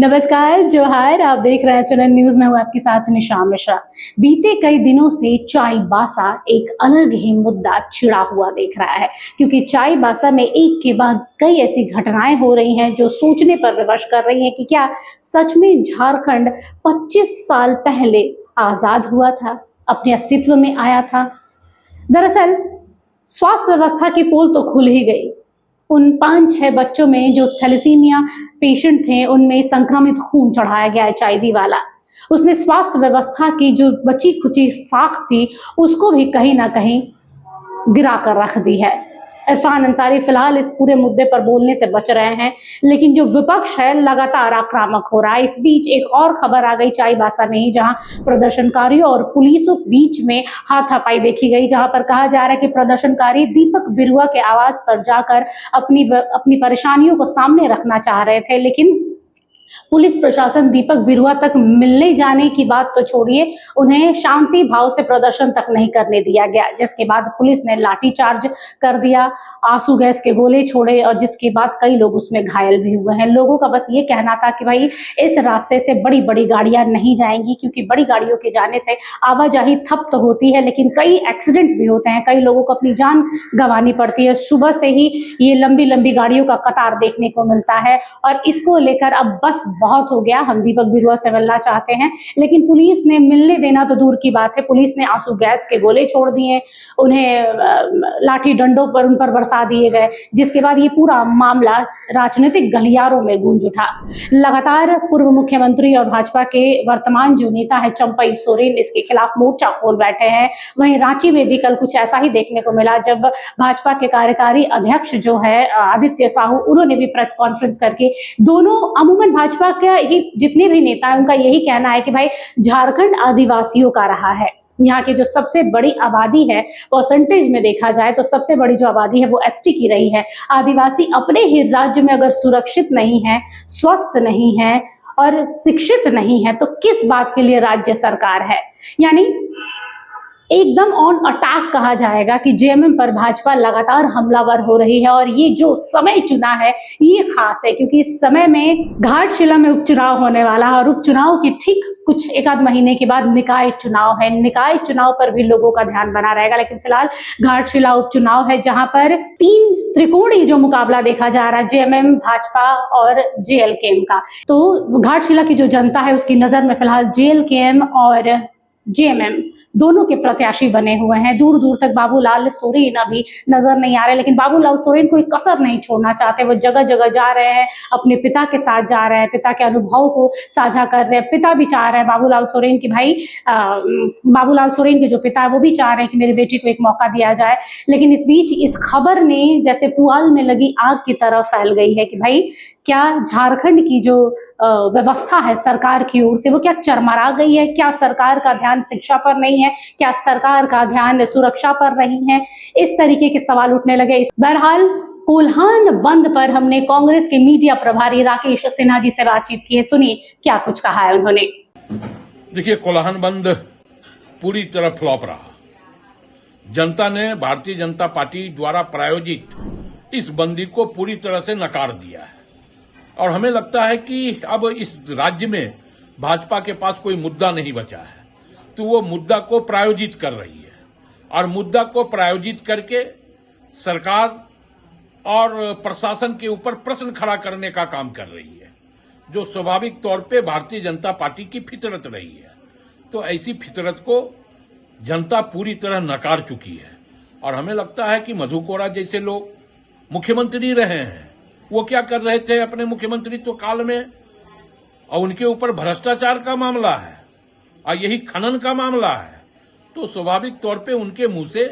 नमस्कार, जोहार। आप देख रहे हैं चलन न्यूज में, हूँ आपके साथ निशा मिश्रा। बीते कई दिनों से चाईबासा एक अलग ही मुद्दा छिड़ा हुआ देख रहा है, क्योंकि चाईबासा में एक के बाद कई ऐसी घटनाएं हो रही हैं जो सोचने पर विवश कर रही हैं कि क्या सच में झारखंड 25 साल पहले आजाद हुआ था, अपने अस्तित्व में आया था। दरअसल स्वास्थ्य व्यवस्था की पोल तो खुल ही गई। उन 5-6 बच्चों में जो थैलेसीमिया पेशेंट थे, उनमें संक्रमित खून चढ़ाया गया HIV वाला। उसने स्वास्थ्य व्यवस्था की जो बची खुची साख थी, उसको भी कहीं ना कहीं गिरा कर रख दी है। इरफान अंसारी फिलहाल इस पूरे मुद्दे पर बोलने से बच रहे हैं, लेकिन जो विपक्ष है लगातार आक्रामक हो रहा है। इस बीच एक और खबर आ गई चाईबासा में ही, जहां प्रदर्शनकारियों और पुलिसों के बीच में हाथापाई देखी गई, जहां पर कहा जा रहा है कि प्रदर्शनकारी दीपक बिरुआ के आवास पर जाकर अपनी परेशानियों को सामने रखना चाह रहे थे, लेकिन पुलिस प्रशासन दीपक बिरुआ तक मिलने जाने की बात तो छोड़िए, उन्हें शांति भाव से प्रदर्शन तक नहीं करने दिया गया, जिसके बाद पुलिस ने लाठीचार्ज कर दिया, आंसू गैस के गोले छोड़े, और जिसके बाद कई लोग उसमें घायल भी हुए हैं। लोगों का बस ये कहना था कि भाई इस रास्ते से बड़ी बड़ी गाड़ियां नहीं जाएंगी, क्योंकि बड़ी गाड़ियों के जाने से आवाजाही ठप तो होती है, लेकिन कई एक्सीडेंट भी होते हैं, कई लोगों को अपनी जान गंवानी पड़ती है। सुबह से ही ये लंबी लंबी गाड़ियों का कतार देखने को मिलता है, और इसको लेकर अब बस बहुत हो गया, हम दीपक बिरुआ से मिलना चाहते हैं। लेकिन पुलिस ने मिलने देना तो दूर की बात है, पुलिस ने आंसू गैस के गोले छोड़ दिए, उन्हें लाठी डंडों पर उन पर बरसा दिए गए, जिसके बाद ये पूरा मामला राजनीतिक गलियारों में गूंज उठा। लगातार पूर्व मुख्यमंत्री और भाजपा के वर्तमान जो नेता है चंपई सोरेन, इसके खिलाफ मोर्चा खोल बैठे हैं। वहीं रांची में भी कल कुछ ऐसा ही देखने को मिला, जब भाजपा के कार्यकारी अध्यक्ष जो है आदित्य साहू, उन्होंने भी प्रेस कॉन्फ्रेंस करके दोनों, अमूमन भाजपा के ही जितने भी नेता हैं उनका यही कहना है कि भाई झारखंड आदिवासियों का रहा है। यहाँ की जो सबसे बड़ी आबादी है, परसेंटेज में देखा जाए तो सबसे बड़ी जो आबादी है वो ST की रही है। आदिवासी अपने ही राज्य में अगर सुरक्षित नहीं है, स्वस्थ नहीं है और शिक्षित नहीं है, तो किस बात के लिए राज्य सरकार है। यानी एकदम ऑन अटैक कहा जाएगा कि JMM पर भाजपा लगातार हमलावर हो रही है। और ये जो समय चुना है ये खास है, क्योंकि इस समय में घाटशिला में उपचुनाव होने वाला है, और उपचुनाव के ठीक कुछ एक आध महीने के बाद निकाय चुनाव है। निकाय चुनाव पर भी लोगों का ध्यान बना रहेगा, लेकिन फिलहाल घाटशिला उपचुनाव है, जहां पर 3 त्रिकोणीय जो मुकाबला देखा जा रहा है, JMM, भाजपा और JLKM का। तो घाटशिला की जो जनता है उसकी नजर में फिलहाल JLKM और JMM दोनों के प्रत्याशी बने हुए हैं। दूर दूर तक बाबूलाल सोरेन अभी नजर नहीं आ रहे, लेकिन बाबूलाल सोरेन कोई कसर नहीं छोड़ना चाहते। वो जगह जगह जा रहे हैं, अपने पिता के साथ जा रहे हैं, पिता के अनुभव को साझा कर रहे हैं। पिता भी चाह रहे हैं बाबूलाल सोरेन की, भाई बाबूलाल सोरेन के जो पिता है वो भी चाह रहे हैं कि मेरी बेटी को एक मौका दिया जाए। लेकिन इस बीच इस खबर ने जैसे पुआल में लगी आग की तरह फैल गई है कि भाई क्या झारखंड की जो व्यवस्था है सरकार की ओर से वो क्या चरमरा गई है? क्या सरकार का ध्यान शिक्षा पर नहीं है? क्या सरकार का ध्यान सुरक्षा पर नहीं है? इस तरीके के सवाल उठने लगे। बहरहाल कोल्हान बंद पर हमने कांग्रेस के मीडिया प्रभारी राकेश सिन्हा जी से बातचीत की है। सुनिए क्या कुछ कहा है उन्होंने। देखिए, कोल्हान बंद पूरी तरह फ्लॉप रहा। जनता ने भारतीय जनता पार्टी द्वारा प्रायोजित इस बंदी को पूरी तरह से नकार दिया है, और हमें लगता है कि अब इस राज्य में भाजपा के पास कोई मुद्दा नहीं बचा है, तो वो मुद्दा को प्रायोजित कर रही है, और मुद्दा को प्रायोजित करके सरकार और प्रशासन के ऊपर प्रश्न खड़ा करने का काम कर रही है, जो स्वाभाविक तौर पे भारतीय जनता पार्टी की फितरत रही है। तो ऐसी फितरत को जनता पूरी तरह नकार चुकी है, और हमें लगता है कि मधु कोड़ा जैसे लोग मुख्यमंत्री रहे हैं, वो क्या कर रहे थे अपने मुख्यमंत्रित्व काल में, और उनके ऊपर भ्रष्टाचार का मामला है और यही खनन का मामला है, तो स्वाभाविक तौर पे उनके मुंह से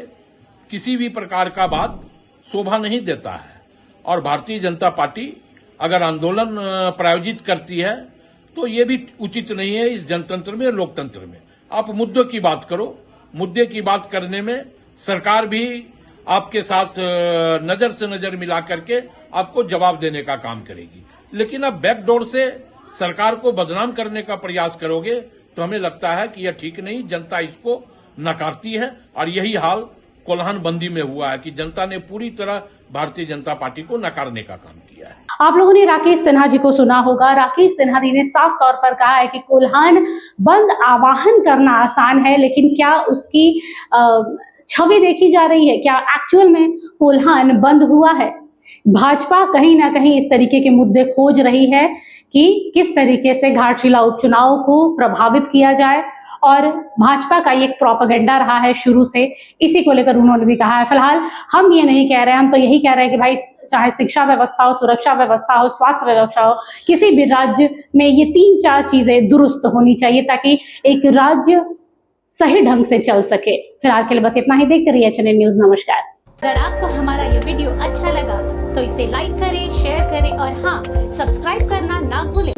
किसी भी प्रकार का बात शोभा नहीं देता है। और भारतीय जनता पार्टी अगर आंदोलन प्रायोजित करती है तो ये भी उचित नहीं है इस जनतंत्र में, लोकतंत्र में। आप मुद्दों की बात करो, मुद्दे की बात करने में सरकार भी आपके साथ नजर से नजर मिला करके आपको जवाब देने का काम करेगी। लेकिन अब बैकडोर से सरकार को बदनाम करने का प्रयास करोगे तो हमें लगता है कि यह ठीक नहीं। जनता इसको नकारती है, और यही हाल कोल्हान बंदी में हुआ है कि जनता ने पूरी तरह भारतीय जनता पार्टी को नकारने का काम किया है। है। आप लोगों ने राकेश सिन्हा जी को सुना होगा। राकेश सिन्हा जी ने साफ तौर पर कहा है कि कोल्हान बंद आवाहन करना आसान है, लेकिन क्या उसकी छवि देखी जा रही है? क्या एक्चुअल में कोल्हान बंद हुआ है? भाजपा कहीं ना कहीं इस तरीके के मुद्दे खोज रही है कि किस तरीके से घाटशिला उपचुनाव को प्रभावित किया जाए, और भाजपा का ये एक प्रोपेगेंडा रहा है शुरू से। इसी को लेकर उन्होंने भी कहा है, फिलहाल हम ये नहीं कह रहे हैं, हम तो यही कह रहे हैं कि भाई चाहे शिक्षा व्यवस्था हो, सुरक्षा व्यवस्था हो, स्वास्थ्य व्यवस्था हो, किसी भी राज्य में ये 3-4 चीजें दुरुस्त होनी चाहिए ताकि एक राज्य सही ढंग से चल सके। फिलहाल के लिए बस इतना ही। देखते रहिए चैनल न्यूज। नमस्कार। अगर आपको हमारा ये वीडियो अच्छा लगा तो इसे लाइक करें, शेयर करें और हाँ, सब्सक्राइब करना ना भूलें।